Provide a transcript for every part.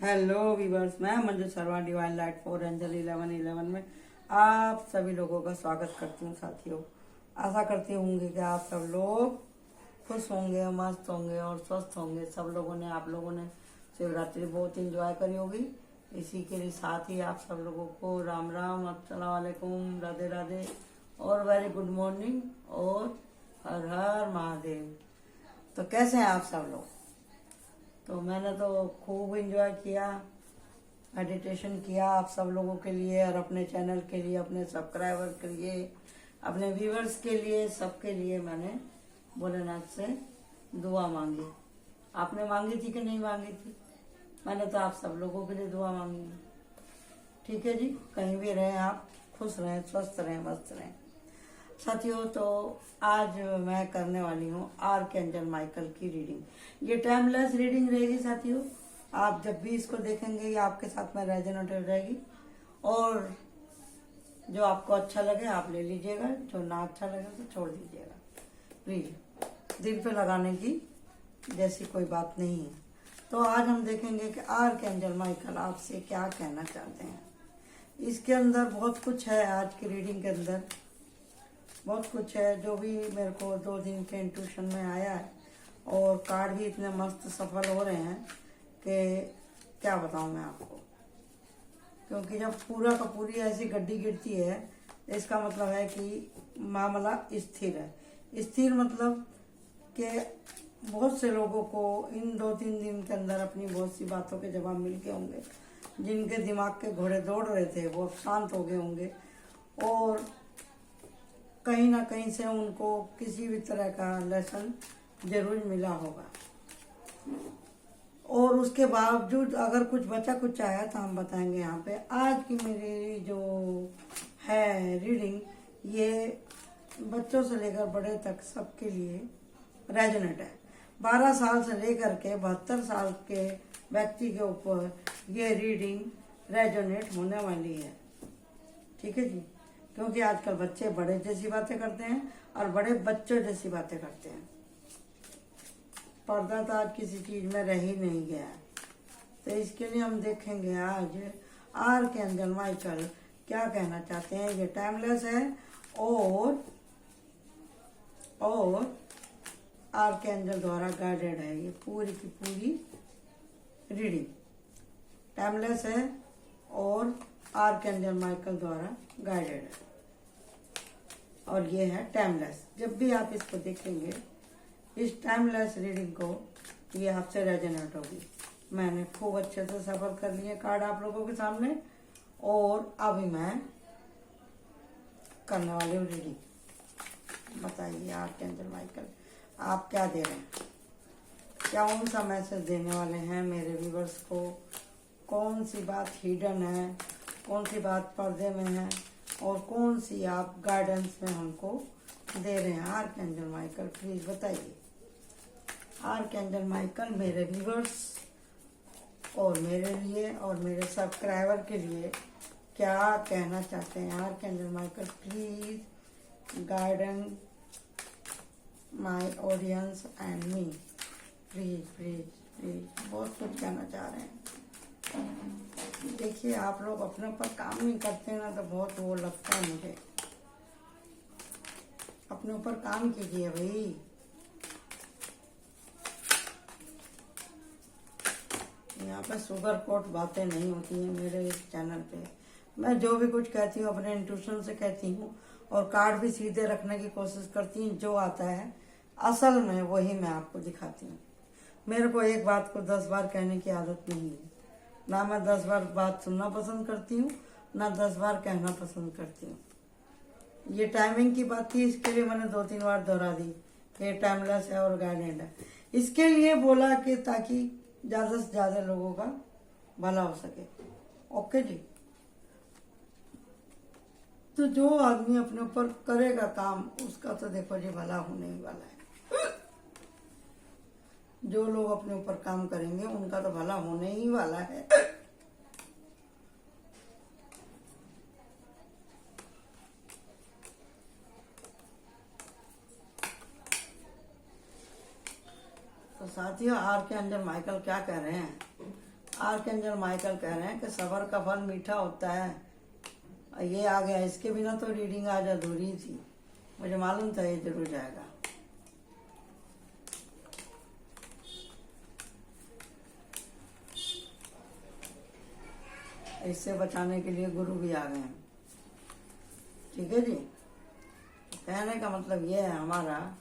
Hello viewers, मैं Manju Sharma divine light for angel 1111 में आप सभी लोगों का स्वागत करती हूँ। साथियों, आशा करती होंगे कि आप सब लोग खुश होंगे, मस्त होंगे और स्वस्थ होंगे। सब लोगों ने आप लोगों ने शिवरात्रि बहुत एंजॉय करी होगी। इसी के लिए साथ ही आप सब लोगों को राम राम, अस्सलाम वालेकुम, राधे राधे और वेरी गुड मॉर्निंग और हर हर महादेव। तो कैसे हैं आप सब लोग? तो मैंने तो खूब एंजॉय किया, मेडिटेशन किया आप सब लोगों के लिए और अपने चैनल के लिए, अपने सब्सक्राइबर के लिए, अपने व्यूवर्स के लिए, सबके लिए मैंने भोलेनाथ से दुआ मांगी। आपने मांगी थी कि नहीं मांगी थी? मैंने तो आप सब लोगों के लिए दुआ मांगी। ठीक है जी, कहीं भी रहें आप, खुश रहें, स्वस्थ रहें, मस्त रहें। साथियों, तो आज मैं करने वाली हूँ आर्कएंजल माइकल की रीडिंग। ये टाइमलेस रीडिंग रहेगी साथियों। आप जब भी इसको देखेंगे ये आपके साथ में रेजोनेट हो जाएगी और जो आपको अच्छा लगे आप ले लीजिएगा, जो ना अच्छा लगे तो छोड़ दीजिएगा। प्लीज, दिल पे लगाने की जैसी कोई बात नहीं है। तो आज हम देखेंगे कि आर्कएंजल माइकल आपसे क्या कहना चाहते हैं। इसके अंदर बहुत कुछ है, आज की रीडिंग के अंदर बहुत कुछ है जो भी मेरे को 2 दिन के इंट्यूशन में आया है। और कार्ड भी इतने मस्त सफल हो रहे हैं कि क्या बताऊं मैं आपको। क्योंकि जब पूरा का पूरी ऐसी गड्डी गिरती है, इसका मतलब है कि मामला स्थिर है। स्थिर मतलब कि बहुत से लोगों को इन 2-3 दिन के अंदर अपनी बहुत सी बातों के जवाब मिल गए होंगे। जिनके दिमाग के घोड़े दौड़ रहे थे वो शांत हो गए होंगे और कहीं ना कहीं से उनको किसी भी तरह का लेसन जरूर मिला होगा। और उसके बावजूद अगर कुछ बचा कुछ आया तो हम बताएंगे यहाँ पे। आज की मेरी जो है रीडिंग, ये बच्चों से लेकर बड़े तक सबके लिए रेजोनेट है। 12 साल से लेकर के 72 साल के व्यक्ति के ऊपर ये रीडिंग रेजोनेट होने वाली है। ठीक है जी, क्योंकि आजकल बच्चे बड़े जैसी बातें करते हैं और बड़े बच्चों जैसी बातें करते हैं। पर्दा तो आज किसी चीज में रह ही नहीं गया है। तो इसके लिए हम देखेंगे आज आर्कएंजल माइकल क्या कहना चाहते हैं। ये टाइमलेस है और आर्कएंजल द्वारा गाइडेड है। ये पूरी की पूरी रीडिंग टाइमलेस है और आर्कएंजल माइकल द्वारा गाइडेड है। और ये है टाइमलेस। जब भी आप इसको देखेंगे, इस टाइमलेस रीडिंग को, ये आपसे रेजोनेट होगी। मैंने खूब अच्छे से सफल कर लिए कार्ड आप लोगों के सामने और अभी मैं करने वाली हूँ रीडिंग। बताइए आर्कएंजल माइकल आप क्या दे रहे हैं, क्या उन सा मैसेज देने वाले हैं मेरे व्यूवर्स को। कौन सी बात हिडन है, कौन सी बात पर्दे में है और कौन सी आप गाइडेंस में हमको दे रहे हैं। आर्कएंजल माइकल प्लीज बताइए। आर्कएंजल माइकल मेरे व्यूवर्स और मेरे लिए और मेरे सब्सक्राइबर के लिए क्या कहना चाहते हैं। Archangel Michael please guidance my audience and me, please please please. बहुत कुछ कहना चाह रहे हैं। देखिए, आप लोग अपने ऊपर काम नहीं करते ना तो बहुत वो लगता है मुझे। अपने ऊपर काम कीजिए भाई। यहाँ पे शुगर कोट बातें नहीं होती हैं मेरे इस चैनल पे। मैं जो भी कुछ कहती हूँ अपने इंट्यूशन से कहती हूँ और कार्ड भी सीधे रखने की कोशिश करती हूँ। जो आता है असल में वही मैं आपको दिखाती हूँ। मेरे को एक बात को 10 बार कहने की आदत नहीं है। ना मैं 10 बार बात सुनना पसंद करती हूँ, ना 10 बार कहना पसंद करती हूँ। ये टाइमिंग की बात थी, इसके लिए मैंने 2-3 बार दोहरा दी। ये टाइमलेस है और गाइडेड है। इसके लिए बोला कि ताकि ज्यादा से ज्यादा लोगों का भला हो सके। ओके जी। तो जो आदमी अपने ऊपर करेगा काम, उसका तो देखो जी भला होने ही वाला है। जो लोग अपने ऊपर काम करेंगे उनका तो भला होने ही वाला है। तो साथियों, आर्कएंजल माइकल क्या कह रहे हैं आर्कएंजल माइकल कह रहे हैं कि सबर का फल मीठा होता है। ये आ गया, इसके बिना तो रीडिंग आज अधूरी थी। मुझे मालूम था ये जरूर जाएगा। इससे बचाने के लिए गुरु भी आ गए हैं। ठीक है जी। कहने का मतलब ये है हमारा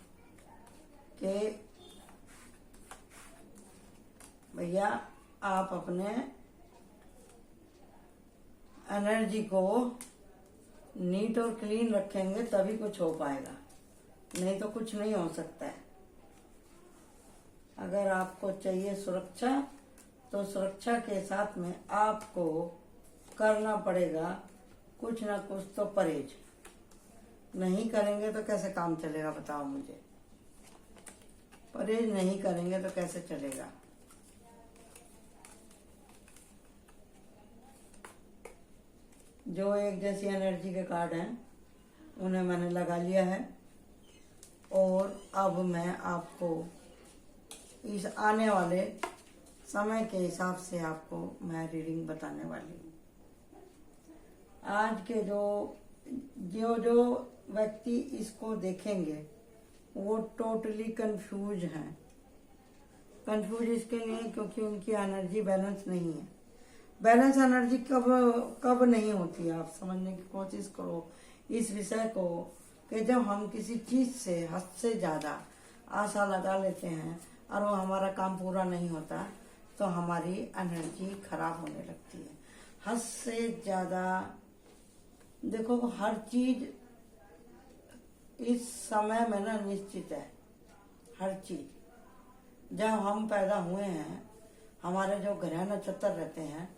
कि भैया आप अपने एनर्जी को नीट और क्लीन रखेंगे तभी कुछ हो पाएगा, नहीं तो कुछ नहीं हो सकता है। अगर आपको चाहिए सुरक्षा तो सुरक्षा के साथ में आपको करना पड़ेगा कुछ ना कुछ तो परहेज। नहीं करेंगे तो कैसे काम चलेगा बताओ मुझे। परहेज नहीं करेंगे तो कैसे चलेगा। जो एक जैसी एनर्जी के कार्ड हैं उन्हें मैंने लगा लिया है और अब मैं आपको इस आने वाले समय के हिसाब से आपको मैं रीडिंग बताने वाली हूँ। आज के जो व्यक्ति इसको देखेंगे वो टोटली कंफ्यूज हैं। कंफ्यूज इसके लिए क्योंकि उनकी एनर्जी बैलेंस नहीं है। बैलेंस एनर्जी कब नहीं होती है, आप समझने की कोशिश करो इस विषय को कि जब हम किसी चीज से हद से ज्यादा आशा लगा लेते हैं और वो हमारा काम पूरा नहीं होता तो हमारी एनर्जी खराब होने लगती है। हद से ज्यादा देखो, हर चीज इस समय में ना निश्चित है। हर चीज जब हम पैदा हुए हैं, हमारे जो ग्रह नक्षत्र रहते हैं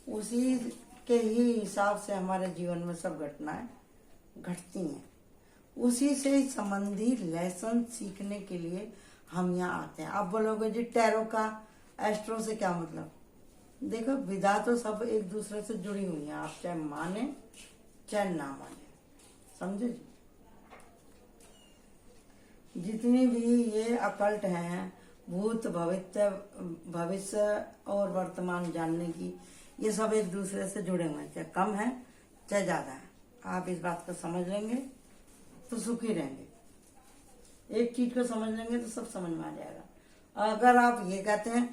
उसी के ही हिसाब से हमारे जीवन में सब घटनाएं घटती हैं। उसी से संबंधी लेसन सीखने के लिए हम यहाँ आते हैं। आप बोलोगे जी टैरो का एस्ट्रो से क्या मतलब। देखो, विधा तो सब एक दूसरे से जुड़ी हुई है, आप चाहे माने चाहे ना माने, समझे जी। जितनी भी ये अकल्ट हैं, भूत भविष्य और वर्तमान जानने की, ये सब एक दूसरे से जुड़े हुए हैं, चाहे कम है चाहे ज्यादा है। आप इस बात को समझ लेंगे तो सुखी रहेंगे। एक चीज को समझ लेंगे तो सब समझ में आ जाएगा। अगर आप ये कहते हैं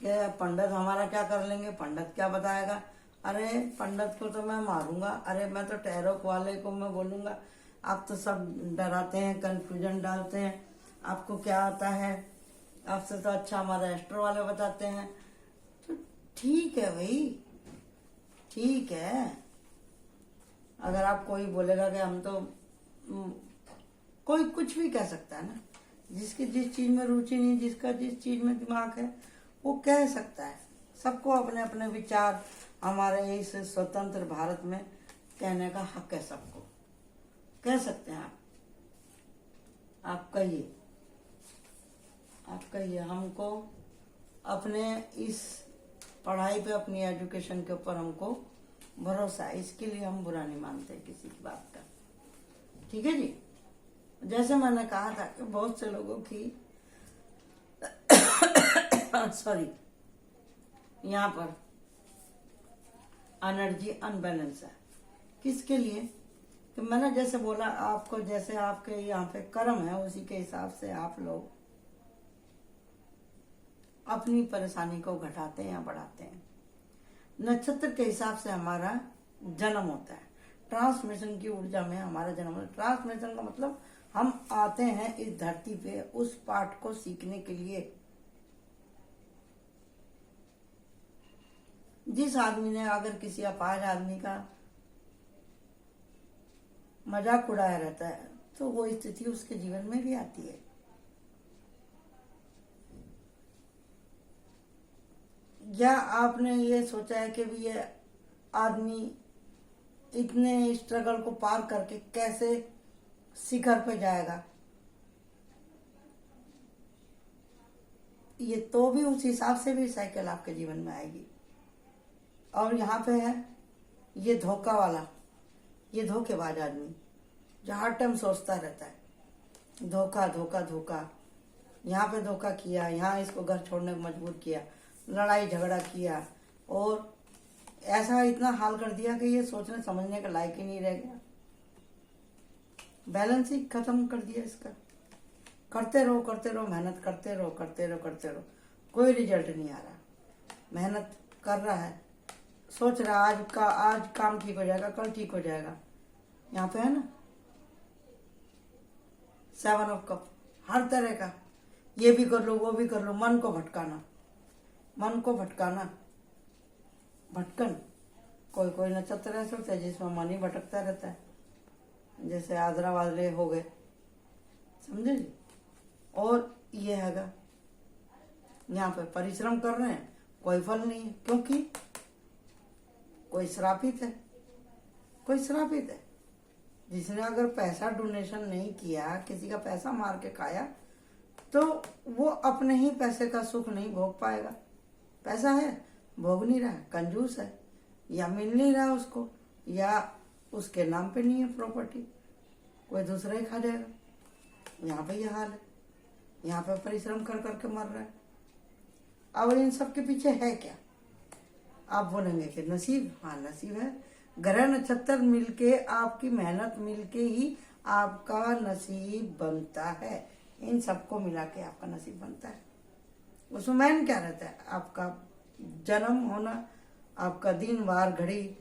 कि पंडित हमारा क्या कर लेंगे, पंडित क्या बताएगा, अरे पंडित को तो मैं मारूंगा, अरे मैं तो टैरो वाले को मैं बोलूंगा, आप तो सब डराते हैं, कंफ्यूजन डालते हैं, आपको क्या आता है, आपसे तो अच्छा हमारे एस्ट्रो वाले बताते हैं। तो ठीक है भाई, ठीक है। अगर आप कोई बोलेगा कि हम तो कोई कुछ भी कह सकता है ना, जिसकी जिस चीज में रुचि नहीं, जिसका जिस चीज में दिमाग है वो कह सकता है। सबको अपने अपने विचार हमारे इस स्वतंत्र भारत में कहने का हक है। सबको कह सकते हैं आप कहिए, आप कहिए। हमको अपने इस पढ़ाई पे, अपनी एजुकेशन के ऊपर हमको भरोसा है, इसके लिए हम बुरा नहीं मानते किसी की बात का। ठीक है जी। जैसे मैंने कहा था कि बहुत से लोगों की सॉरी, यहाँ पर एनर्जी अनबैलेंस है। किसके लिए? कि मैंने जैसे बोला आपको, जैसे आपके यहाँ पे कर्म है उसी के हिसाब से आप लोग अपनी परेशानी को घटाते हैं या बढ़ाते हैं। नक्षत्र के हिसाब से हमारा जन्म होता है। ट्रांसमिशन की ऊर्जा में हमारा जन्म होता है। ट्रांसमिशन का मतलब हम आते हैं इस धरती पे उस पाठ को सीखने के लिए। जिस आदमी ने अगर किसी अपाहिज आदमी का मजाक उड़ाया रहता है तो वो स्थिति उसके जीवन में भी आती है। या आपने ये सोचा है कि भी ये आदमी इतने स्ट्रगल को पार करके कैसे शिखर पे जाएगा, ये तो भी उस हिसाब से भी साइकिल आपके जीवन में आएगी। और यहाँ पे है ये धोखा वाला, ये धोखेबाज आदमी जो हर टाइम सोचता रहता है धोखा धोखा धोखा। यहाँ पे धोखा किया, यहाँ इसको घर छोड़ने को मजबूर किया, लड़ाई झगड़ा किया, और ऐसा इतना हाल कर दिया कि ये सोचने समझने का लायक ही नहीं रह गया। बैलेंस ही खत्म कर दिया इसका। करते रहो, मेहनत करते रहो, कोई रिजल्ट नहीं आ रहा। मेहनत कर रहा है, सोच रहा है आज काम ठीक हो जाएगा, कल ठीक हो जाएगा। यहाँ पे है ना 7 ऑफ कप, हर तरह का, ये भी कर लो वो भी कर लो, मन को भटकाना, भटकन। कोई नक्षत्र ऐसे होता है जिसमें मन ही भटकता रहता है, जैसे आदरा वादरे हो गए, समझे जी। और ये हैगा, यहाँ पे परिश्रम कर रहे हैं, कोई फल नहीं है, क्योंकि कोई श्रापित है। जिसने अगर पैसा डोनेशन नहीं किया, किसी का पैसा मार के खाया, तो वो अपने ही पैसे का सुख नहीं भोग पाएगा। पैसा है, भोग नहीं रहा, कंजूस है, या मिल नहीं रहा उसको, या उसके नाम पे नहीं है प्रॉपर्टी, कोई दूसरा ही खा जाएगा। यहाँ पे यह हाल है, यहाँ पे परिश्रम कर करके मर रहा है। अब इन सब के पीछे है क्या? आप बोलेंगे कि नसीब, हाँ नसीब है। ग्रह नक्षत्र मिलके, आपकी मेहनत मिलके ही आपका नसीब बनता है। इन सबको मिला के आपका नसीब बनता है। उसमें मेन क्या रहता है? आपका जन्म होना, आपका दिन वार घड़ी,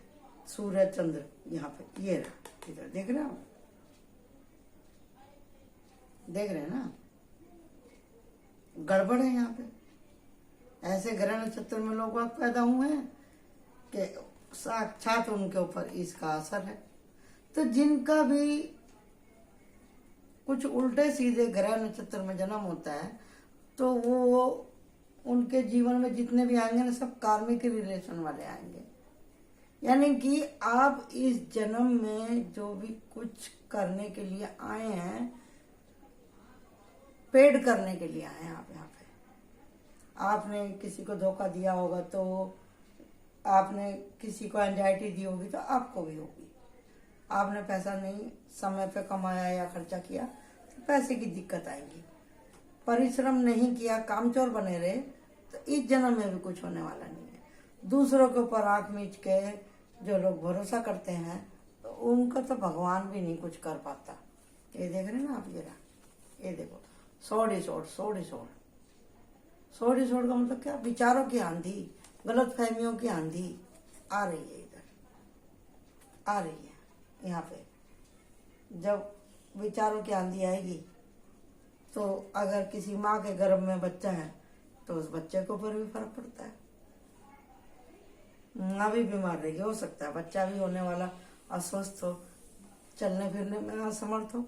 सूर्य चंद्र, यहाँ पे ये रहा, इधर देख रहे हो, देख रहे हैं ना, गड़बड़ है यहाँ पे। ऐसे ग्रह नक्षत्र में लोग पैदा हुए हैं कि साक्षात उनके ऊपर इसका असर है। तो जिनका भी कुछ उल्टे सीधे ग्रह नक्षत्र में जन्म होता है, तो वो उनके जीवन में जितने भी आएंगे ना, सब कार्मिक रिलेशन वाले आएंगे। यानी कि आप इस जन्म में जो भी कुछ करने के लिए आए हैं, पेड करने के लिए आए हैं आप यहाँ पे। आपने किसी को धोखा दिया होगा, तो आपने किसी को एंजाइटी दी होगी, तो आपको भी होगी। आपने पैसा नहीं समय पे कमाया या खर्चा किया, तो पैसे की दिक्कत आएगी। परिश्रम नहीं किया, कामचोर बने रहे, तो इस जन्म में भी कुछ होने वाला नहीं है। दूसरों के ऊपर आंख मीच के जो लोग भरोसा करते हैं, तो उनका तो भगवान भी नहीं कुछ कर पाता। ये देख रहे हैं ना आप, ये देखो, सोड़ का मतलब क्या? विचारों की आंधी, गलत फहमियों की आंधी आ रही है, इधर आ रही है। यहाँ पे जब विचारों की आंधी आएगी, तो अगर किसी माँ के गर्भ में बच्चा है, तो उस बच्चे के ऊपर भी फर्क पड़ता है। माँ भी बीमार रहेगी, हो सकता है बच्चा भी होने वाला अस्वस्थ हो, चलने फिरने में असमर्थ हो,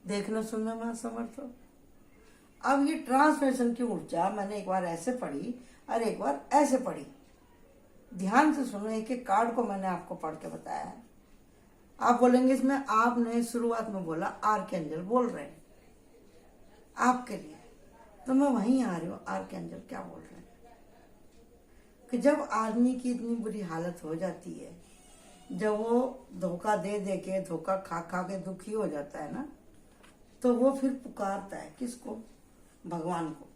देखने सुनने में असमर्थ हो। अब ये ट्रांसलेशन की ऊर्जा मैंने एक बार ऐसे पढ़ी और एक बार ऐसे पढ़ी। ध्यान से सुनो, एक एक कार्ड को मैंने आपको पढ़ के बताया है। आप बोलेंगे इसमें आपने शुरुआत में बोला आर्कएंजल बोल रहे हैं आपके लिए, तो मैं वहीं आ रही हूँ। आर्कएंजल क्या बोल रहे हैं कि जब आदमी की इतनी बुरी हालत हो जाती है, जब वो धोखा दे दे के, धोखा खा खा के दुखी हो जाता है ना, तो वो फिर पुकारता है किसको? भगवान को।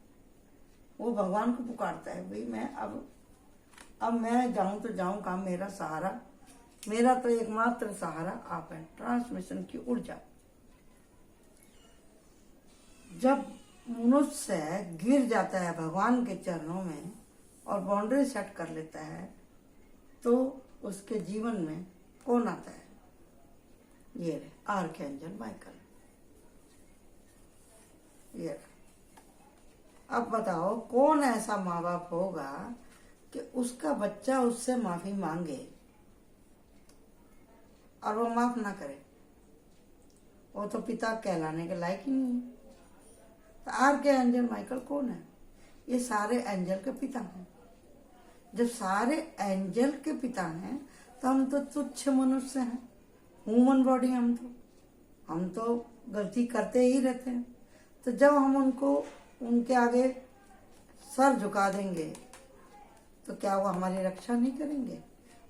वो भगवान को पुकारता है, भाई मैं अब मैं जाऊं तो जाऊं कहाँ? मेरा सहारा, मेरा तो एकमात्र सहारा आप है। ट्रांसमिशन की ऊर्जा जब मनुष्य गिर जाता है भगवान के चरणों में और बाउंड्री सेट कर लेता है, तो उसके जीवन में कौन आता है? ये आर्कएंजल माइकल। ये अब बताओ, कौन ऐसा माँ बाप होगा कि उसका बच्चा उससे माफी मांगे और वो माफ ना करे? वो तो पिता कहलाने के लायक ही नहीं है। तो आर्कएंजल माइकल कौन है? ये सारे एंजल के पिता हैं। जब सारे एंजल के पिता हैं, तो हम तो तुच्छ मनुष्य हैं, ह्यूमन बॉडी। हम तो गलती करते ही रहते हैं। तो जब हम उनके आगे सर झुका देंगे, तो क्या वो हमारी रक्षा नहीं करेंगे?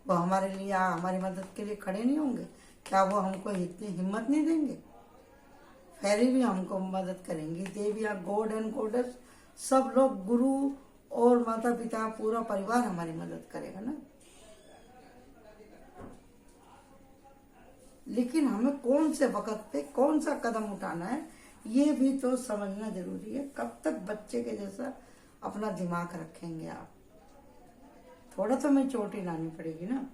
वो हमारे लिए, हमारी मदद के लिए खड़े नहीं होंगे? क्या वो हमको इतनी हिम्मत नहीं देंगे? फेरी भी हमको मदद करेंगी, देवियाँ, गॉड एंड गॉडेस, सब लोग, गुरु और माता पिता, पूरा परिवार हमारी मदद करेगा ना। लेकिन हमें कौन से वक्त पे कौन सा कदम उठाना है ये भी तो समझना जरूरी है। कब तक बच्चे के जैसा अपना दिमाग रखेंगे आप? थोड़ा तो मैच्योरिटी लानी पड़ेगी ना।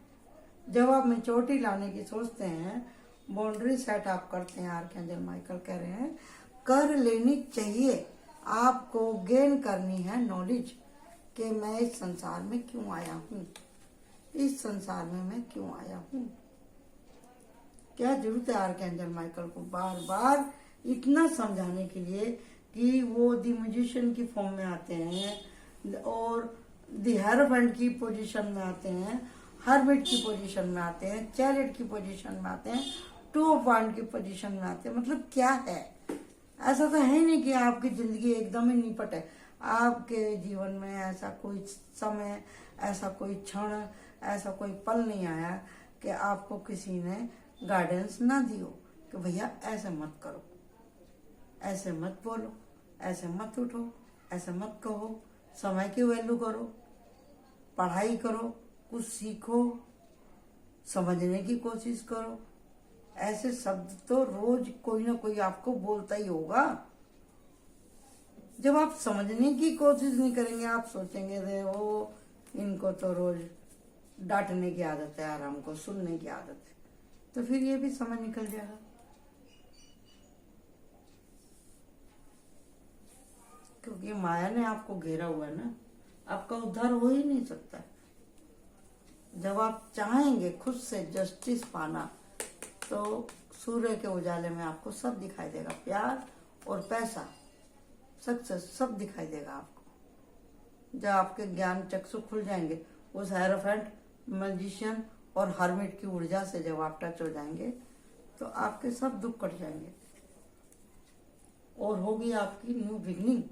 जब आप मैच्योरिटी लाने की सोचते हैं, बाउंड्री सेट आप करते हैं, आर्कएंजल माइकल कह रहे हैं कर लेनी चाहिए। आपको गेन करनी है नॉलेज कि मैं इस संसार में क्यों आया हूँ, इस संसार में मैं क्यों आया हूँ। क्या जरूरत है आर्कएंजल माइकल को बार बार इतना समझाने के लिए कि वो द म्यूजिशियन की फॉर्म में आते हैं और द हेरोफेंट की पोजीशन में आते हैं, हर्मिट की पोजीशन में आते हैं, चैरिट की पोजीशन में आते हैं, टू ऑफ वांड की पोजीशन में आते हैं। मतलब क्या है? ऐसा तो है नहीं कि आपकी जिंदगी एकदम ही निपट है। आपके जीवन में ऐसा कोई समय, ऐसा कोई क्षण, ऐसा कोई पल नहीं आया कि आपको किसी ने गाइडेंस ना दी हो कि भैया ऐसे मत करो, ऐसे मत बोलो, ऐसे मत उठो, ऐसे मत कहो, समय की वैल्यू करो, पढ़ाई करो, कुछ सीखो, समझने की कोशिश करो। ऐसे शब्द तो रोज कोई ना कोई आपको बोलता ही होगा। जब आप समझने की कोशिश नहीं करेंगे, आप सोचेंगे रे वो इनको तो रोज डांटने की आदत है और हमको सुनने की आदत है, तो फिर ये भी समय निकल जाएगा। क्योंकि माया ने आपको घेरा हुआ है ना, आपका उद्धार हो ही नहीं सकता। जब आप चाहेंगे खुद से जस्टिस पाना तो सूर्य के उजाले में आपको सब दिखाई देगा, प्यार और पैसा, सक्सेस सब दिखाई देगा आपको। जब आपके ज्ञान चक्षु खुल जाएंगे, उस हेरोफेंट, मैजिशियन और हर्मिट की ऊर्जा से जब आप टच हो जाएंगे तो आपके सब दुख कट जाएंगे और होगी आपकी न्यू बिगनिंग।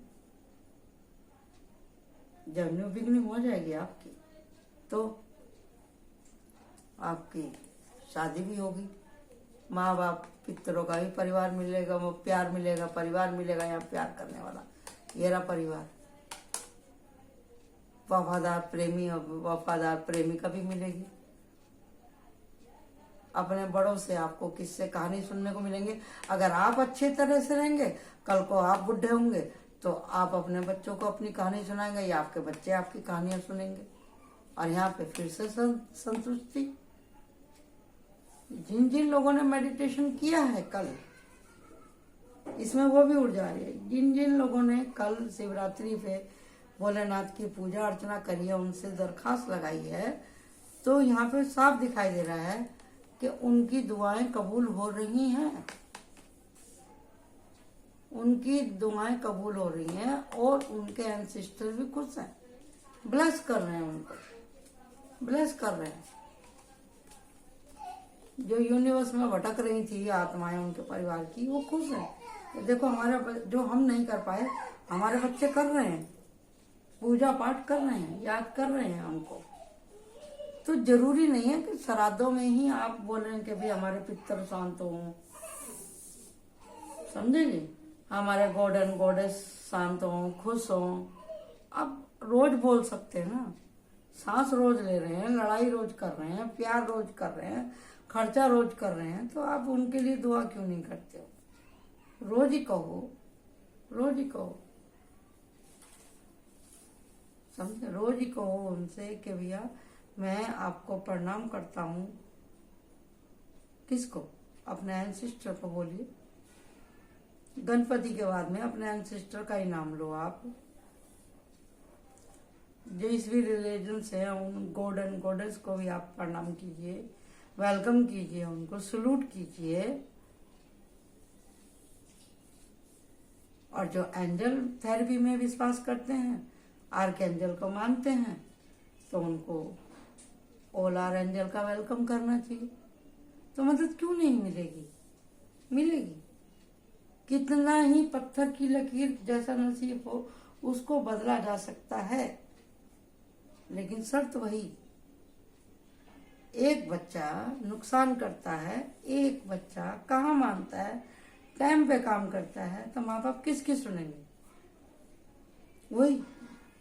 जब न्यू बिगनिंग हो जाएगी आपकी तो आपकी शादी भी होगी, माँ बाप पितरों का भी परिवार मिलेगा, वो प्यार मिलेगा, परिवार मिलेगा, या प्यार करने वाला ये रहा परिवार। वफादार प्रेमी और वफादार प्रेमिका भी मिलेगी। अपने बड़ों से आपको किस्से कहानी सुनने को मिलेंगे। अगर आप अच्छे तरह से रहेंगे, कल को आप बुढ़े होंगे तो आप अपने बच्चों को अपनी कहानी सुनाएंगे या आपके बच्चे आपकी कहानियां सुनेंगे। और यहाँ पे फिर से संतुष्टि। जिन जिन लोगों ने मेडिटेशन किया है कल, इसमें वो भी ऊर्जा आ रही है। जिन जिन लोगों ने कल शिवरात्रि पे भोलेनाथ की पूजा अर्चना करी है, उनसे दरखास्त लगाई है, तो यहाँ पे साफ दिखाई दे रहा है कि उनकी दुआएं कबूल हो रही हैं, उनकी दुआएं कबूल हो रही हैं और उनके एंसेस्टर भी खुश हैं, ब्लेस कर रहे हैं, उनको ब्लेस कर रहे हैं। जो यूनिवर्स में भटक रही थी आत्माएं उनके परिवार की, वो खुश हैं। तो देखो हमारे जो हम नहीं कर पाए, हमारे बच्चे कर रहे हैं, पूजा पाठ कर रहे हैं, याद कर रहे हैं हमको। तो जरूरी नहीं है कि श्राद्धों में ही आप बोलें कि भी हमारे पितर शांत हों, समझेंगे, हमारे गॉड एंड गॉडेस शांत हों, खुश हों। आप रोज बोल सकते हैं ना, सांस रोज ले रहे हैं, लड़ाई रोज कर रहे हैं, प्यार रोज कर रहे हैं, खर्चा रोज कर रहे हैं, तो आप उनके लिए दुआ क्यों नहीं करते हो? रोज ही कहो, रोज ही कहो, समझे, रोज ही कहो उनसे कि भैया मैं आपको प्रणाम करता हूँ। किसको? अपने एंसेस्टर को बोलिए। गणपति के बाद में अपने एंसेस्टर का ही नाम लो आप। जिस भी रिलीजन से हैं उन गॉड एंड गॉडेस को भी आप प्रणाम कीजिए, वेलकम कीजिए, उनको सलूट कीजिए। और जो एंजल थेरेपी में विश्वास करते हैं, आर्कएंजल को मानते हैं, तो उनको ऑल आर एंजल का वेलकम करना चाहिए। तो मदद क्यों नहीं मिलेगी? मिलेगी। कितना ही पत्थर की लकीर जैसा नसीब हो, उसको बदला जा सकता है, लेकिन शर्त वही, एक बच्चा नुकसान करता है, एक बच्चा कहाँ मानता है, टाइम पे काम करता है तो माँ बाप किसकी सुनेंगे? वही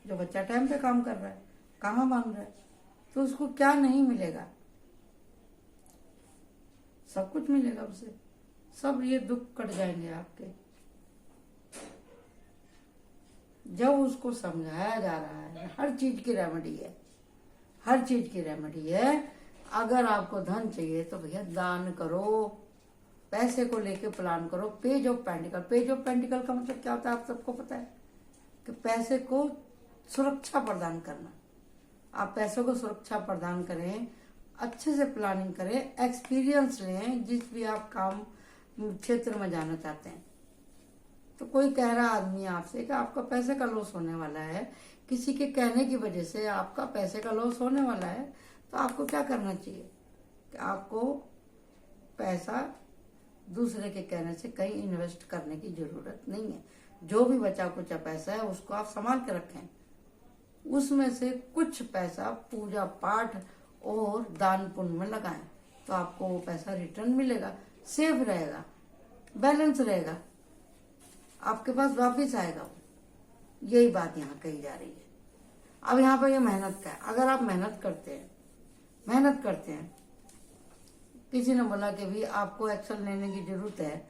जो बच्चा टाइम पे काम कर रहा है, कहाँ मान रहा है, तो उसको क्या नहीं मिलेगा? सब कुछ मिलेगा उसे। सब ये दुख कट जाएंगे आपके। जब उसको समझाया जा रहा है, हर चीज की रेमेडी है, हर चीज की रेमेडी है। अगर आपको धन चाहिए तो भैया दान करो, पैसे को लेके प्लान करो। Page of pentacle, page of pentacle का मतलब क्या होता है? आप सबको पता है कि पैसे को सुरक्षा प्रदान करना। आप पैसों को सुरक्षा प्रदान करें, अच्छे से प्लानिंग करें, एक्सपीरियंस लें जिस भी आप काम क्षेत्र में जाना चाहते हैं। तो कोई कह रहा आदमी आपसे कि आपका पैसे का लॉस होने वाला है, किसी के कहने की वजह से आपका पैसे का लॉस होने वाला है, तो आपको क्या करना चाहिए कि आपको पैसा दूसरे के कहने से कहीं इन्वेस्ट करने की जरूरत नहीं है। जो भी बचा कुचा पैसा है उसको आप संभाल के रखें। उसमें से कुछ पैसा पूजा पाठ और दान पुण्य में लगाएं, तो आपको वो पैसा रिटर्न मिलेगा, सेफ रहेगा, बैलेंस रहेगा, आपके पास वापिस आएगा वो। यही बात यहाँ कही जा रही है। अब यहाँ पर ये मेहनत का है। अगर आप मेहनत करते हैं, किसी ने बोला कि भी आपको एक्शन लेने की जरूरत है,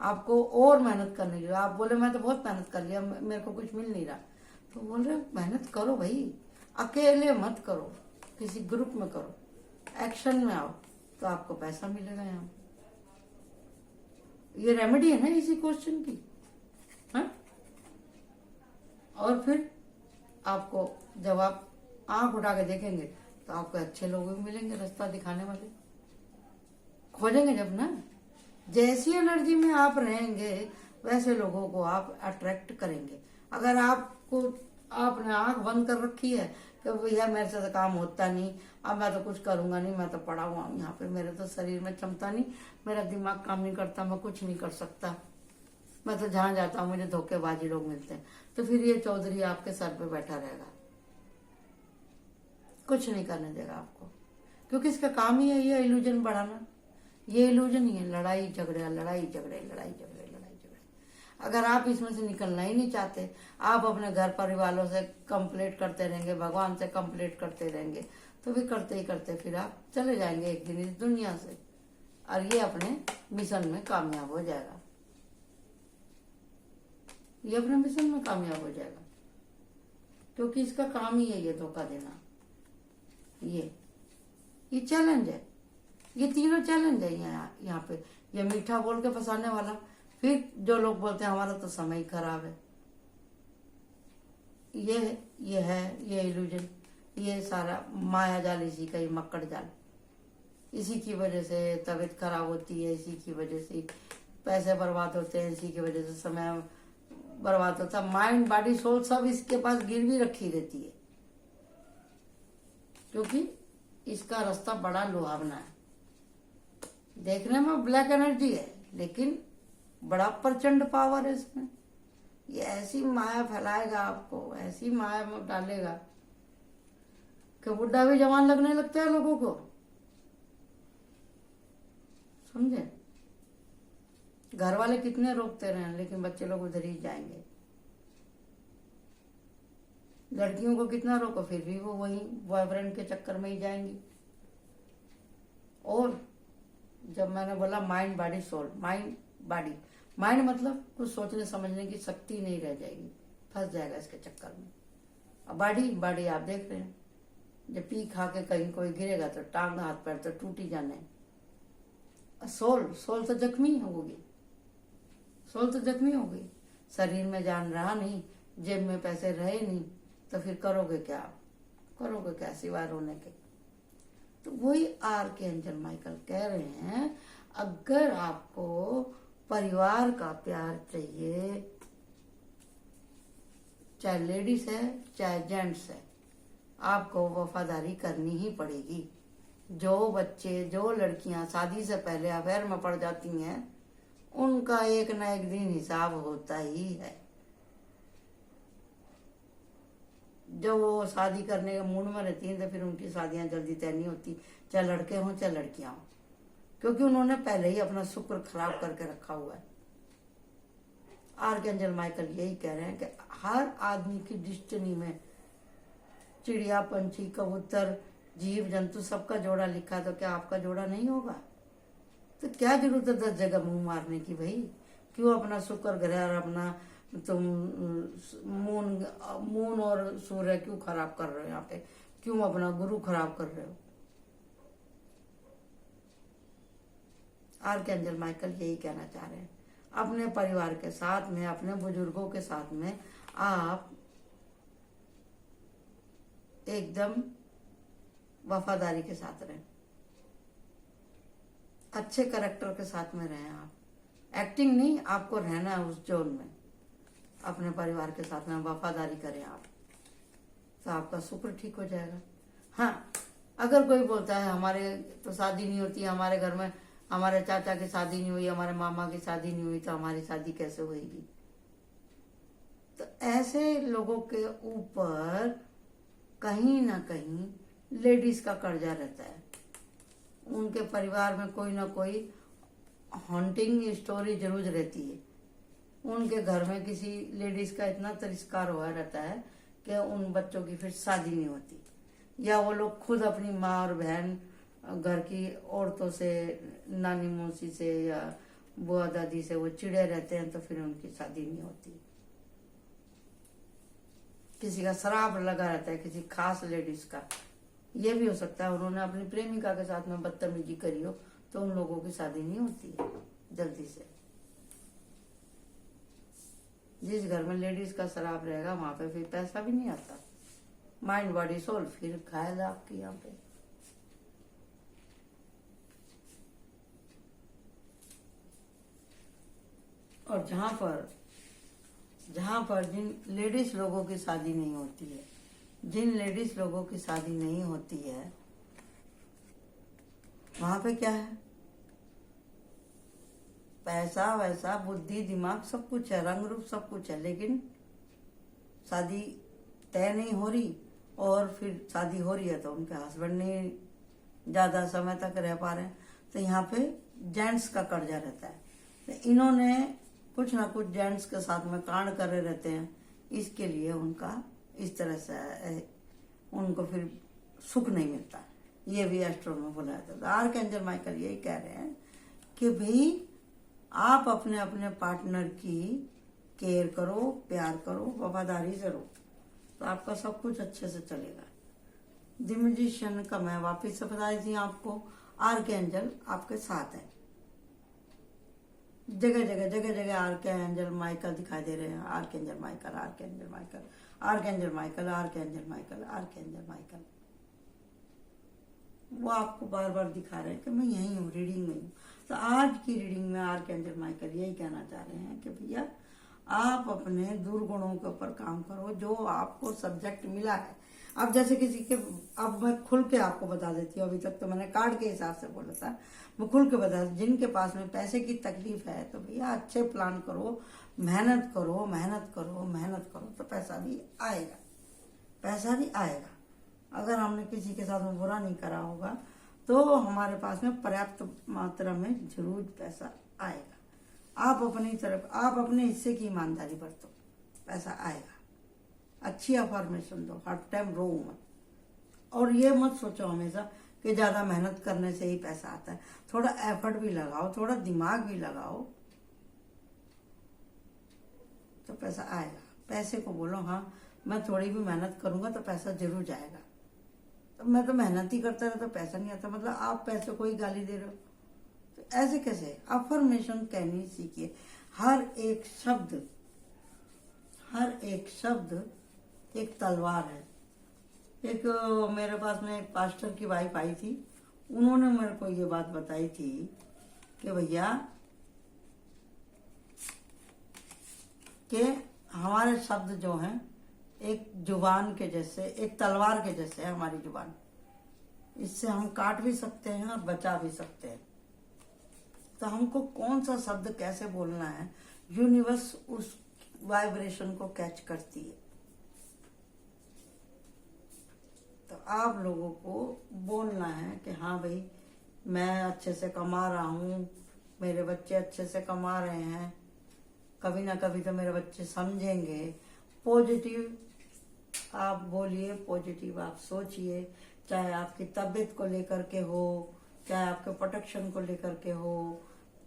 आपको और मेहनत करने की, आप बोले मैं तो बहुत मेहनत कर लिया, मेरे को कुछ मिल नहीं रहा, तो बोल रहे मेहनत करो भाई, अकेले मत करो, किसी ग्रुप में करो, एक्शन में आओ, तो आपको पैसा मिलेगा। यहाँ ये रेमेडी है ना इसी क्वेश्चन की, है? और फिर आपको जब आप आंख उठा के देखेंगे तो आपको अच्छे लोग भी मिलेंगे, रास्ता दिखाने वाले खोजेंगे जब ना। जैसी एनर्जी में आप रहेंगे वैसे लोगों को आप अट्रैक्ट करेंगे। अगर आपने आंख बंद कर रखी है कि भैया मेरे से तो काम होता नहीं, अब मैं तो कुछ करूंगा नहीं, मैं तो पड़ा हुआ हूँ यहाँ पे, मेरे तो शरीर में क्षमता नहीं, मेरा दिमाग काम नहीं करता, मैं कुछ नहीं कर सकता, मैं तो जहां जाता हूँ मुझे धोखेबाजी लोग मिलते हैं, तो फिर ये चौधरी आपके सर पे बैठा रहेगा, कुछ नहीं करने देगा आपको, क्योंकि इसका काम ही है ये इल्यूजन बढ़ाना। ये इल्यूजन ही है, लड़ाई झगड़े लड़ाई झगड़े लड़ाई झगड़े लड़ाई झगड़े। अगर आप इसमें से निकलना ही नहीं चाहते, आप अपने घर परिवारों से कंप्लेंट करते रहेंगे, भगवान से कंप्लेंट करते रहेंगे, तो फिर करते ही करते फिर आप चले जाएंगे एक दिन इस दुनिया से, और ये अपने मिशन में कामयाब हो जाएगा, ये अपने मिशन में कामयाब हो जाएगा, क्योंकि इसका काम ही है ये धोखा देना। ये चैलेंज है, ये तीनों चैलेंज है यहाँ पे। ये मीठा बोल के फंसाने वाला, फिर जो लोग बोलते हैं हमारा तो समय ही खराब है, ये इल्यूजन, ये सारा माया जाल, इसी का ही मक्कड़ जाल, इसी की वजह से तबीयत खराब होती है, इसी की वजह से पैसे बर्बाद होते हैं, इसी की वजह से समय बर्बाद होता है। माइंड बॉडी सोल सब इसके पास गिरवी रखी रहती है, क्योंकि इसका रास्ता बड़ा लुभावना है। देखने में ब्लैक एनर्जी है, लेकिन बड़ा प्रचंड पावर है इसमें। ये ऐसी माया फैलाएगा आपको, ऐसी माया में डालेगा कि बुढ़ा भी जवान लगने लगता है लोगों को, समझे? घर वाले कितने रोकते रहे, लेकिन बच्चे लोग उधर ही जाएंगे। लड़कियों को कितना रोको, फिर भी वो वही बॉयफ्रेंड के चक्कर में ही जाएंगी। और जब मैंने बोला माइंड बॉडी सोल, माइंड मतलब कुछ सोचने समझने की शक्ति नहीं रह जाएगी, फंस जाएगा इसके चक्कर में। अब बॉडी आप देख रहे हैं, जब पी खा के कहीं कोई गिरेगा तो टांग हाथ पैर तो टूट ही जाने। सोल तो जख्मी होगी, शरीर में जान रहा नहीं, जेब में पैसे रहे नहीं, तो फिर करोगे क्या सिवाय रोने के। तो वही आर्कएंजल माइकल कह रहे हैं, अगर आपको परिवार का प्यार चाहिए, चाहे लेडीज है चाहे जेंट्स है, आपको वफादारी करनी ही पड़ेगी। जो बच्चे, जो लड़कियां शादी से पहले अफेयर में पड़ जाती हैं, उनका एक न एक दिन हिसाब होता ही है। जब वो शादी करने के मूड में रहती हैं तो फिर उनकी शादियां जल्दी तय नहीं होती, चाहे लड़के हों चाहे लड़कियां हों, क्योंकि उन्होंने पहले ही अपना शुक्र खराब करके रखा हुआ है। आर्कएंजल माइकल यही कह रहे हैं कि हर आदमी की डिस्टिनी में चिड़िया, पंछी, कबूतर, जीव जंतु सबका जोड़ा लिखा, तो क्या आपका जोड़ा नहीं होगा? तो क्या जरूरत है 10 जगह मुंह मारने की भाई? क्यों अपना शुक्र ग्रह और अपना तुम मून और सूर्य क्यों खराब कर रहे हो? यहाँ पे क्यों अपना गुरु खराब कर रहे हो? आर्कएंजल माइकल यही कहना चाह रहे हैं, अपने परिवार के साथ में, अपने बुजुर्गों के साथ में आप एकदम वफादारी के साथ रहें, अच्छे कैरेक्टर के साथ में रहें। आप एक्टिंग नहीं, आपको रहना है उस जोन में, अपने परिवार के साथ में वफादारी करें आप, तो आपका शुक्र ठीक हो जाएगा। हाँ, अगर कोई बोलता है हमारे तो शादी नहीं होती, हमारे घर में हमारे चाचा की शादी नहीं हुई, हमारे मामा की शादी नहीं हुई, तो हमारी शादी कैसे होगी? तो ऐसे लोगों के ऊपर कहीं ना कहीं लेडीज का कर्जा रहता है। उनके परिवार में कोई ना कोई हॉन्टिंग स्टोरी जरूर रहती है। उनके घर में किसी लेडीज का इतना तिरस्कार हुआ रहता है कि उन बच्चों की फिर शादी नहीं होती, या वो लोग खुद अपनी माँ और बहन, घर की औरतों से, नानी मौसी से या बुआ दादी से वो चिड़े रहते हैं, तो फिर उनकी शादी नहीं होती। किसी का शराब लगा रहता है किसी खास लेडीज का, ये भी हो सकता है उन्होंने अपनी प्रेमिका के साथ में बदतमीजी करी हो, तो उन लोगों की शादी नहीं होती है जल्दी से। जिस घर में लेडीज का शराब रहेगा वहां पे फिर पैसा भी नहीं आता, माइंड बॉडी सोल फिर घायल है आपकी यहाँ पे। और जहां पर जिन लेडीज लोगों की शादी नहीं होती है, जिन लेडीज लोगों की शादी नहीं होती है, वहां पे क्या है? पैसा वैसा, बुद्धि, दिमाग सब कुछ है, रंग रूप सब कुछ है, लेकिन शादी तय नहीं हो रही। और फिर शादी हो रही है तो उनके हस्बैंड नहीं ज्यादा समय तक रह पा रहे हैं, तो यहाँ पे जेंट्स का कर्जा रहता है। तो इन्होंने कुछ ना कुछ जेंट्स के साथ में कांड कर रहे रहते हैं, इसके लिए उनका इस तरह से उनको फिर सुख नहीं मिलता। ये भी एस्ट्रो में बोला जाता है। तो आर्कएंजल माइकल यही कह रहे हैं कि भाई आप अपने अपने पार्टनर की केयर करो, प्यार करो, वफादारी से रहो, तो आपका सब कुछ अच्छे से चलेगा। द मैजिशियन का मैं वापिस से बता दी आपको, आर्कएंजल आपके साथ है। जगह जगह जगह जगह आर्कएंजल माइकल दिखाई दे रहे हैं, archangel Michael, archangel Michael, archangel Michael, archangel Michael, archangel Michael. वो आपको बार बार दिखा रहे हैं कि मैं यही हूँ, रीडिंग में हूँ। तो आज की रीडिंग में आर्कएंजल माइकल यही कहना चाह रहे हैं कि भैया आप अपने दुर्गुणों के ऊपर काम करो, जो आपको सब्जेक्ट मिला है। अब जैसे किसी के, अब मैं खुल के आपको बता देती हूँ, अभी तक तो मैंने कार्ड के हिसाब से बोला था, मैं खुल के बता, जिनके पास में पैसे की तकलीफ है तो भैया अच्छे प्लान करो, मेहनत करो, मेहनत करो, मेहनत करो, तो पैसा भी आएगा, पैसा भी आएगा। अगर हमने किसी के साथ में बुरा नहीं करा होगा तो हमारे पास में पर्याप्त मात्रा में जरूर पैसा आएगा। आप अपनी तरफ, आप अपने हिस्से की ईमानदारी बरतो, पैसा आएगा। अच्छी अफर्मेशन दो, हर टाइम रो मत, और ये मत सोचो हमेशा कि ज्यादा मेहनत करने से ही पैसा आता है। थोड़ा एफर्ट भी लगाओ, थोड़ा दिमाग भी लगाओ, तो पैसा आएगा। पैसे को बोलो हाँ मैं थोड़ी भी मेहनत करूंगा तो पैसा जरूर जाएगा। तो मैं तो मेहनत ही करता रहता, तो पैसा नहीं आता, मतलब आप पैसे को ही गाली दे रहे हो, तो ऐसे कैसे? अफर्मेशन कहनी सीखिए। हर एक शब्द एक तलवार है। एक मेरे पास में एक पास्टर की वाइफ आई थी, उन्होंने मेरे को ये बात बताई थी कि भैया कि हमारे शब्द जो हैं एक जुबान के जैसे, एक तलवार के जैसे है हमारी जुबान। इससे हम काट भी सकते हैं और बचा भी सकते हैं। तो हमको कौन सा शब्द कैसे बोलना है, यूनिवर्स उस वाइब्रेशन को कैच करती है। तो आप लोगों को बोलना है कि हाँ भाई मैं अच्छे से कमा रहा हूँ, मेरे बच्चे अच्छे से कमा रहे हैं, कभी ना कभी तो मेरे बच्चे समझेंगे। पॉजिटिव आप बोलिए, पॉजिटिव आप सोचिए, चाहे आपकी तबीयत को लेकर के हो, चाहे आपके प्रोटेक्शन को लेकर के हो,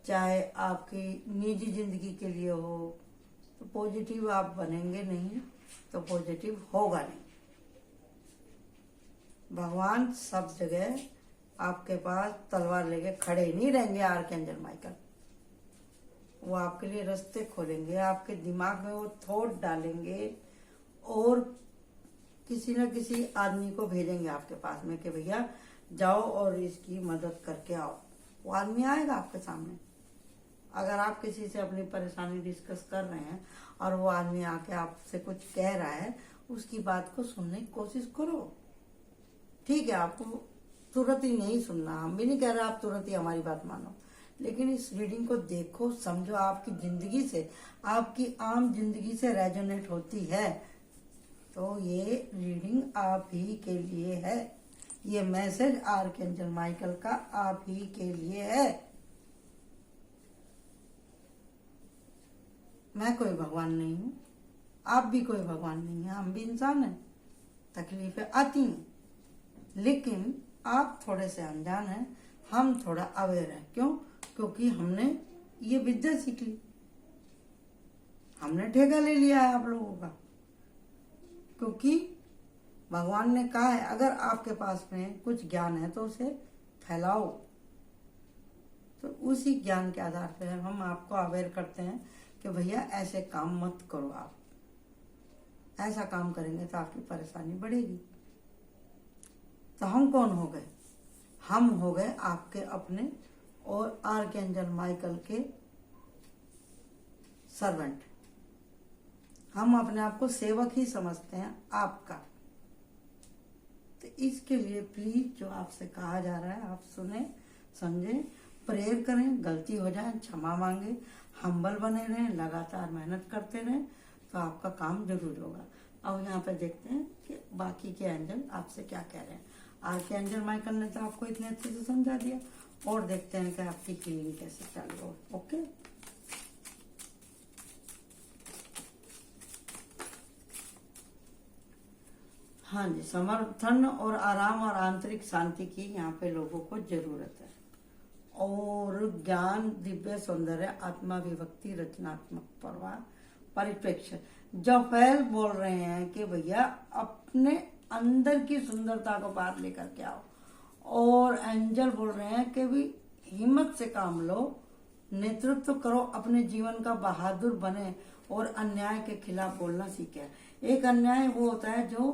चाहे आपकी निजी जिंदगी के लिए हो। तो पॉजिटिव आप बनेंगे नहीं तो पॉजिटिव होगा नहीं। भगवान सब जगह आपके पास तलवार लेके खड़े नहीं रहेंगे। आर्कएंजल माइकल वो आपके लिए रास्ते खोलेंगे, आपके दिमाग में वो थॉट डालेंगे और किसी न किसी आदमी को भेजेंगे आपके पास में कि भैया जाओ और इसकी मदद करके आओ। वो आदमी आएगा आपके सामने। अगर आप किसी से अपनी परेशानी डिस्कस कर रहे हैं और वो आदमी आके आपसे कुछ कह रहा है, उसकी बात को सुनने की कोशिश करो। ठीक है, आपको तुरंत ही नहीं सुनना, हम भी नहीं कह रहे आप तुरंत ही हमारी बात मानो, लेकिन इस रीडिंग को देखो, समझो। आपकी जिंदगी से, आपकी आम जिंदगी से रेजोनेट होती है तो ये रीडिंग आप ही के लिए है। ये मैसेज आर्कएंजल माइकल का आप ही के लिए है। मैं कोई भगवान नहीं हूं, आप भी कोई भगवान नहीं है, हम भी इंसान हैं। तकलीफें आती हैं, लेकिन आप थोड़े से अनजान हैं, हम थोड़ा अवेयर हैं। क्यों? क्योंकि हमने ये विद्या सीख ली, हमने ठेका ले लिया है आप लोगों का। क्योंकि भगवान ने कहा है अगर आपके पास में कुछ ज्ञान है तो उसे फैलाओ। तो उसी ज्ञान के आधार पर हम आपको अवेयर करते हैं कि भैया ऐसे काम मत करो, आप ऐसा काम करेंगे तो आपकी परेशानी बढ़ेगी। तो हम कौन हो गए? हम हो गए आपके अपने और आर्कएंजल माइकल के सर्वेंट। हम अपने आप को सेवक ही समझते हैं आपका। तो इसके लिए प्लीज जो आपसे कहा जा रहा है आप सुने, समझे, प्रेयर करें, गलती हो जाए क्षमा मांगे, हम्बल बने रहें, लगातार मेहनत करते रहें तो आपका काम जरूर होगा। अब यहाँ पे देखते हैं कि बाकी के एंजल आपसे क्या कह रहे हैं। आर्कएंजल माइकल ने तो आपको इतने अच्छे से समझा दिया, और देखते हैं कि आपकी हीलिंग कैसे चालू हो। ओके, हाँ जी, समर्थन और आराम और आंतरिक शांति की यहाँ पे लोगों को जरूरत है। और ज्ञान, दिव्य सौंदर्य, आत्मा विभक्ति, रचनात्मक प्रवाह, परिप्रेक्ष्य। जफैल बोल रहे हैं कि भैया अपने अंदर की सुंदरता को बाहर लेकर के आओ। और एंजल बोल रहे हैं कि भी हिम्मत से काम लो, नेतृत्व करो, अपने जीवन का बहादुर बने और अन्याय के खिलाफ बोलना सीखे। एक अन्याय वो होता है जो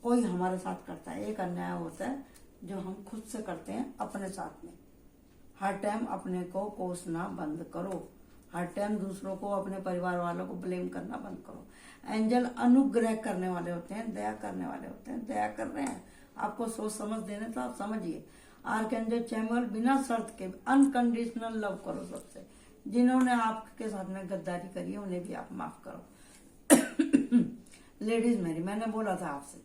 कोई हमारे साथ करता है, एक अन्याय होता है जो हम खुद से करते हैं अपने साथ में। हर टाइम अपने को कोसना बंद करो, हर टाइम दूसरों को, अपने परिवार वालों को ब्लेम करना बंद करो। एंजल अनुग्रह करने वाले होते हैं, दया करने वाले होते हैं, दया कर रहे हैं आपको, सोच समझ देने तो आप समझिए। आर्कएंजल चैमुअल बिना शर्त के अनकंडीशनल लव करो सबसे। जिन्होंने आपके साथ में गद्दारी करी है उन्हें भी आप माफ करो। लेडीज मैरी, मैंने बोला था आपसे,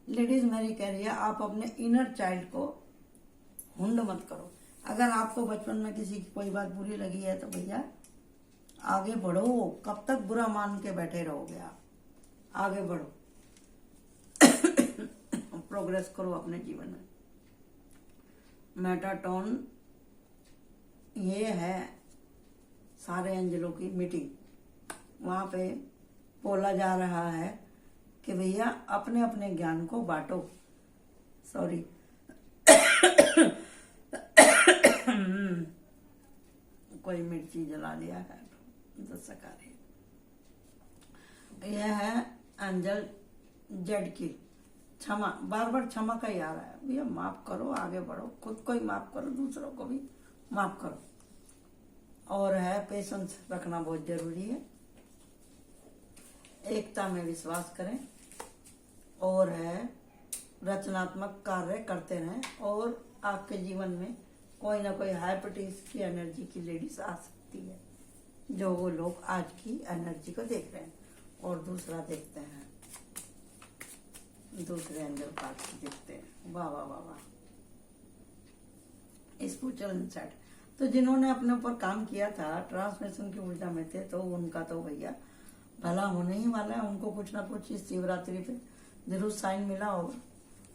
लेडीज मैरी कह रही है आप अपने इनर चाइल्ड को हुंड मत करो। अगर आपको बचपन में किसी की कोई बात बुरी लगी है तो भैया आगे बढ़ो। कब तक बुरा मान के बैठे रहोगे आप? आगे बढ़ो, प्रोग्रेस करो अपने जीवन में। मेटाटॉन ये है सारे एंजलों की मीटिंग, वहां पे बोला जा रहा है कि भैया अपने अपने ज्ञान को बांटो। सॉरी, कोई मिर्ची जला दिया है, दस्तक आ रही है। यह है एंजल जेड की क्षमा, बार बार क्षमा का ही आ रहा है। भैया माफ करो, आगे बढ़ो, खुद को ही माफ करो, दूसरों को भी माफ करो। और है पेशेंस रखना बहुत जरूरी है, एकता में विश्वास करें, और है रचनात्मक कार्य करते रहें। और आपके जीवन में कोई ना कोई हाइपरटीज की एनर्जी की लेडीज आ सकती है, जो वो लोग आज की एनर्जी को देख रहे हैं। और दूसरा देखते हैं, दूसरे एंजल कार्ड देखते हैं। वाह वाह वाह वाह, स्पिरिचुअल इंसाइट। तो जिन्होंने अपने ऊपर काम किया था, ट्रांसमिशन की ऊर्जा में थे, तो उनका तो भैया भला होने ही वाला है। उनको कुछ ना कुछ इस शिवरात्रि पे जरूर साइन मिला होगा,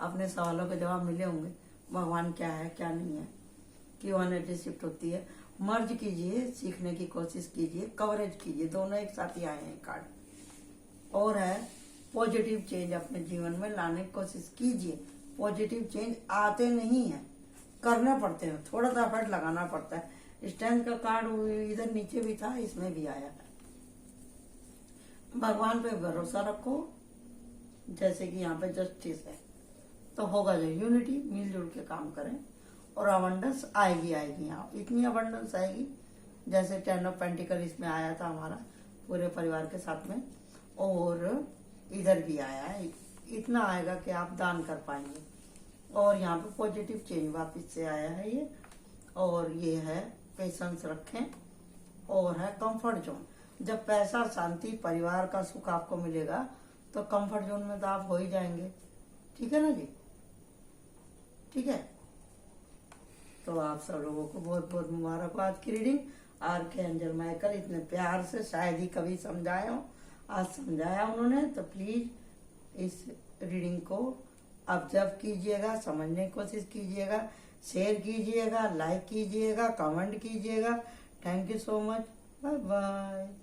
अपने सवालों के जवाब मिले होंगे, भगवान क्या है क्या नहीं है, क्यों एनर्जी शिफ्ट होती है। मर्ज कीजिए, सीखने की कोशिश कीजिए, कवरेज कीजिए, दोनों एक साथ ही आए हैं कार्ड। और है पॉजिटिव चेंज अपने जीवन में लाने की कोशिश कीजिए। पॉजिटिव चेंज आते नहीं है, करने पड़ते हैं, थोड़ा सा एफर्ट लगाना पड़ता है। स्ट्रेंथ का कार्ड इधर नीचे भी था, इसमें भी आया है। भगवान पे भरोसा रखो, जैसे कि यहाँ पे जस्टिस है तो होगा जो यूनिटी, मिलजुल के काम करें और अबंडेंस आएगी यहाँ। इतनी अबंडेंस आएगी जैसे 10 ऑफ पेंटिकल इसमें आया था हमारा पूरे परिवार के साथ में, और इधर भी आया है। इतना आएगा कि आप दान कर पाएंगे। और यहाँ पे पॉजिटिव चेंज वापस से आया है ये। और ये है पेशेंस रखें। और है कंफर्ट जोन। जब पैसा, शांति, परिवार का सुख आपको मिलेगा तो कंफर्ट जोन में तो आप हो ही जाएंगे। ठीक है ना जी? ठीक है, तो आप सब लोगों को बहुत बहुत मुबारक हो। आज की रीडिंग आर्कएंजल माइकल इतने प्यार से शायद ही कभी समझाए हो, आज समझाया उन्होंने। तो प्लीज इस रीडिंग को ऑब्जर्व कीजिएगा, समझने की कोशिश कीजिएगा, शेयर कीजिएगा, लाइक कीजिएगा, कमेंट कीजिएगा। Thank you so much. Bye bye.